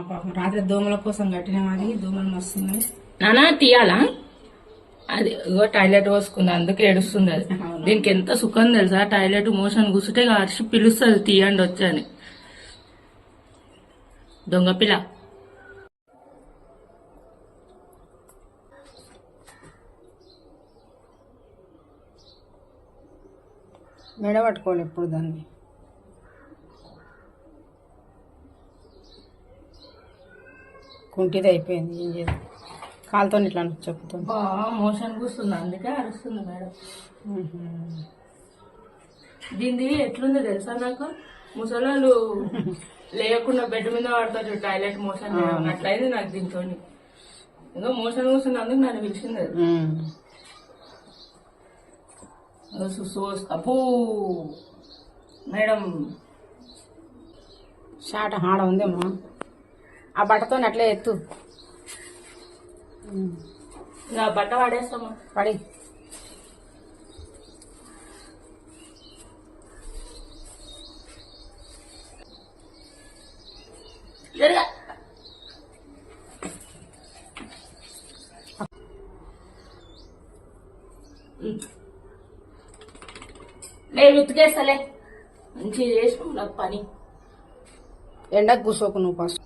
పాపం రాత్రి దోమల కోసం కట్టినాం, అది దోమలు వస్తున్నాయి. నానా తీయాలా? అది టాయిలెట్ పోసుకుంది, అందుకే ఏడుస్తుంది. అది దీనికి ఎంత సుఖం తెలుసా, టాయిలెట్ మోషన్ కూర్చుంటే అరిచి పిలుస్తుంది తీయండి వచ్చని. దొంగ పిల్ల. మెడ పట్టుకోవాలి ఎప్పుడు దాన్ని. కుంటిది అయిపోయింది, ఏం చేయాలి? కాలుతో ఇట్లా చెప్పుతుంది. మోషన్ కూర్చుంది, అందుకే అరుస్తుంది మేడం. దీనిది ఎట్లుంది తెలుసా నాకు, ముసలాళ్ళు లేకుండా బెడ్ మీద పడతారు టాయిలెట్ మోషన్ అట్లయింది నాకు దీంతో. ఏదో మోషన్ కూర్చుంది, అందుకు నన్ను పిలిచింది. అప్పు మేడం షాట హాడ ఉందేమో, ఆ బట్టతో అట్లే ఎత్తు. బట్ట పడేస్తామా? పడి నేను ఉతికేస్తలే, మంచిగా చేసినాం నాకు పని. ఎండకు కూర్చోకు నువ్వు ఫస్ట్.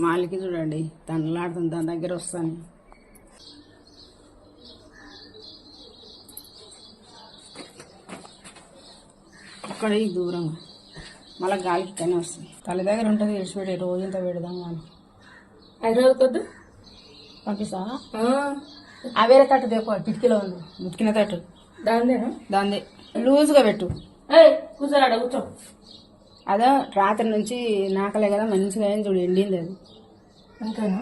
మాలికి చూడండి తండ్లాడుతుంది, దాని దగ్గర వస్తాను. అక్కడ ఈ దూరంగా మళ్ళీ గాలికి కానీ వస్తుంది. తల్లి దగ్గర ఉంటుంది, విడిచిపెట్టి రోజంతా పెడదాం కానీ. హైదరాబాద్ వద్దు పంపిస్తా. ఆ వేరే తట్టు దేకో, కిటికీలో ఉంది ఉతికిన తట్టు, దాందేనా? దాందే లూజ్గా పెట్టు. కూర్చోరాడ కూర్చో. అదే రాత్రి నుంచి నాకలే కదా మంచిగా అయింది చూడు, ఎండింది అది. అంతేనా?